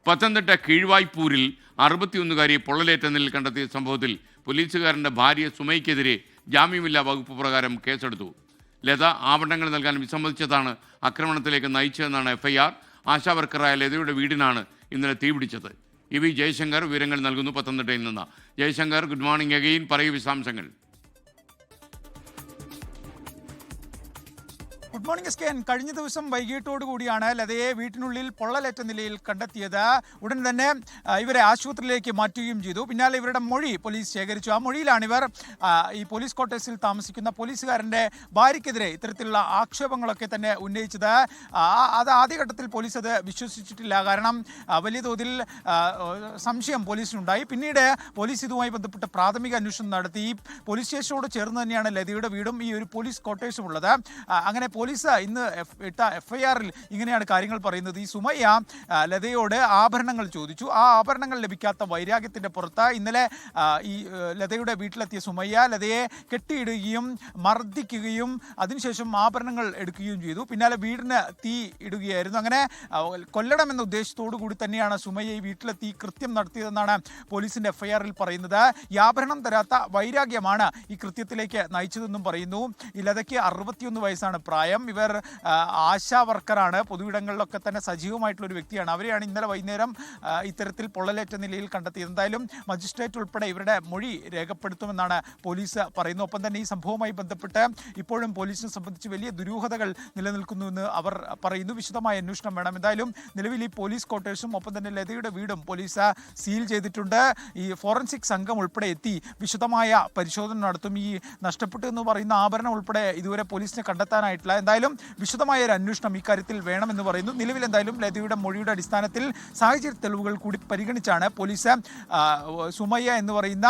പത്തനംതിട്ട കീഴ്വായ്പൂരിൽ 61കാരിയെ പൊള്ളലേറ്റ നിലയിൽ കണ്ടെത്തിയ സംഭവത്തിൽ പോലീസുകാരൻ്റെ ഭാര്യ സുമയ്ക്കെതിരെ ജാമ്യമില്ലാ വകുപ്പ് പ്രകാരം കേസെടുത്തു. ലത ആഭരണങ്ങൾ നൽകാൻ വിസമ്മതിച്ചതാണ് ആക്രമണത്തിലേക്ക് നയിച്ചതെന്നാണ് FIR. ആശാവർക്കറായ ലതയുടെ വീടിനാണ് ഇന്നലെ തീപിടിച്ചത്. വി ജയശങ്കർ വിവരങ്ങൾ നൽകുന്നു പത്തനംതിട്ടയിൽ നിന്ന്. Jaishankar, good morning again. പറയൂ വിശദാംശങ്ങൾ. Good morning SKN. കഴിഞ്ഞ ദിവസം വൈകിട്ടോടുകൂടിയാണ് ലതയെ വീട്ടിനുള്ളിൽ പൊള്ളലേറ്റ നിലയിൽ കണ്ടെത്തിയത്. ഉടൻ തന്നെ ഇവരെ ആശുപത്രിയിലേക്ക് മാറ്റുകയും ചെയ്തു. പിന്നാലെ ഇവരുടെ മൊഴി പോലീസ് ശേഖരിച്ചു. ആ മൊഴിയിലാണ് ഇവർ ഈ പോലീസ് ക്വാർട്ടേഴ്സിൽ താമസിക്കുന്ന പോലീസുകാരൻ്റെ ഭാര്യയ്ക്കെതിരെ ഇത്തരത്തിലുള്ള ആക്ഷേപങ്ങളൊക്കെ തന്നെ ഉന്നയിച്ചത്. അത് ആദ്യഘട്ടത്തിൽ പോലീസ് അത് വിശ്വസിച്ചിട്ടില്ല. കാരണം വലിയ തോതിൽ സംശയം പോലീസിനുണ്ടായി. പിന്നീട് പോലീസ് ഇതുമായി ബന്ധപ്പെട്ട് പ്രാഥമിക അന്വേഷണം നടത്തി. ഈ പോലീസ് സ്റ്റേഷനോട് ചേർന്ന് തന്നെയാണ് ലതയുടെ വീടും ഈ ഒരു പോലീസ് ക്വാർട്ടേഴ്സും ഉള്ളത്. അങ്ങനെ പോലീസ് ഇന്ന് ഇട്ട FIRൽ ഇങ്ങനെയാണ് കാര്യങ്ങൾ പറയുന്നത്. ഈ സുമയ്യ ലതയോട് ആഭരണങ്ങൾ ചോദിച്ചു. ആ ആഭരണങ്ങൾ ലഭിക്കാത്ത വൈരാഗ്യത്തിൻ്റെ പുറത്ത് ഇന്നലെ ഈ ലതയുടെ വീട്ടിലെത്തിയ സുമയ്യ ലതയെ കെട്ടിയിടുകയും മർദ്ദിക്കുകയും അതിനുശേഷം ആഭരണങ്ങൾ എടുക്കുകയും ചെയ്തു. പിന്നാലെ വീടിന് തീ ഇടുകയായിരുന്നു. അങ്ങനെ കൊല്ലണമെന്ന ഉദ്ദേശത്തോടു കൂടി തന്നെയാണ് സുമയ്യ ഈ വീട്ടിലെത്തി കൃത്യം നടത്തിയതെന്നാണ് പോലീസിൻ്റെ FIRൽ പറയുന്നത്. ഈ ആഭരണം തരാത്ത വൈരാഗ്യമാണ് ഈ കൃത്യത്തിലേക്ക് നയിച്ചതെന്നും പറയുന്നു. ഈ ലതയ്ക്ക് 61 വയസ്സാണ് പ്രായം. ഇവർ ആശാ വർക്കറാണ്. പൊതുവിടങ്ങളിലൊക്കെ തന്നെ സജീവമായിട്ടുള്ളൊരു വ്യക്തിയാണ്. അവരെയാണ് ഇന്നലെ വൈകുന്നേരം ഇത്തരത്തിൽ പൊള്ളലേറ്റ നിലയിൽ കണ്ടെത്തിയത്. എന്തായാലും മജിസ്ട്രേറ്റ് ഉൾപ്പെടെ ഇവരുടെ മൊഴി രേഖപ്പെടുത്തുമെന്നാണ് പോലീസ് പറയുന്നത്. ഒപ്പം തന്നെ ഈ സംഭവവുമായി ബന്ധപ്പെട്ട് ഇപ്പോഴും പോലീസിനെ സംബന്ധിച്ച് വലിയ ദുരൂഹതകൾ നിലനിൽക്കുന്നുവെന്ന് അവർ പറയുന്നു. വിശദമായ അന്വേഷണം വേണം. എന്തായാലും നിലവിൽ ഈ പോലീസ് ക്വാർട്ടേഴ്സും ഒപ്പം തന്നെ ലതയുടെ വീടും പോലീസ് സീൽ ചെയ്തിട്ടുണ്ട്. ഈ ഫോറൻസിക് സംഘം ഉൾപ്പെടെ എത്തി വിശദമായ പരിശോധന നടത്തും. ഈ നഷ്ടപ്പെട്ടു എന്ന് പറയുന്ന ആഭരണം ഉൾപ്പെടെ ഇതുവരെ പോലീസിനെ കണ്ടെത്താനായിട്ടില്ല. എന്തായാലും വിശദമായ ഒരു അന്വേഷണം ഇക്കാര്യത്തിൽ വേണമെന്ന് പറയുന്നു. നിലവിൽ എന്തായാലും ലതയുടെ മൊഴിയുടെ അടിസ്ഥാനത്തിൽ സാഹചര്യ തെളിവുകൾ കൂടി പരിഗണിച്ചാണ് പോലീസ് സുമയ്യ എന്ന് പറയുന്ന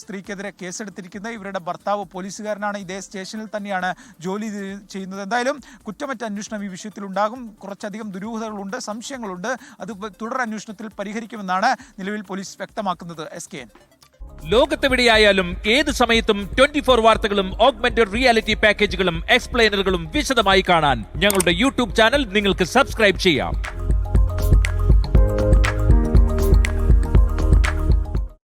സ്ത്രീക്കെതിരെ കേസെടുത്തിരിക്കുന്നത്. ഇവരുടെ ഭർത്താവ് പോലീസുകാരനാണ്. ഇതേ സ്റ്റേഷനിൽ തന്നെയാണ് ജോലി ചെയ്യുന്നത്. എന്തായാലും കുറ്റമറ്റ അന്വേഷണം ഈ വിഷയത്തിൽ ഉണ്ടാകും. കുറച്ചധികം ദുരൂഹതകളുണ്ട്, സംശയങ്ങളുണ്ട്. അത് തുടർ അന്വേഷണത്തിൽ പരിഹരിക്കുമെന്നാണ് നിലവിൽ പോലീസ് വ്യക്തമാക്കുന്നത്. SKN. ലോകത്തെവിടെയായാലും ഏത് സമയത്തും 24 വാർത്തകളും ഓഗ്മെന്റഡ് റിയാലിറ്റി പാക്കേജുകളും എക്സ്പ്ലെയിനറുകളും വിശദമായി കാണാൻ ഞങ്ങളുടെ YouTube ചാനൽ നിങ്ങൾക്ക് സബ്സ്ക്രൈബ് ചെയ്യാം.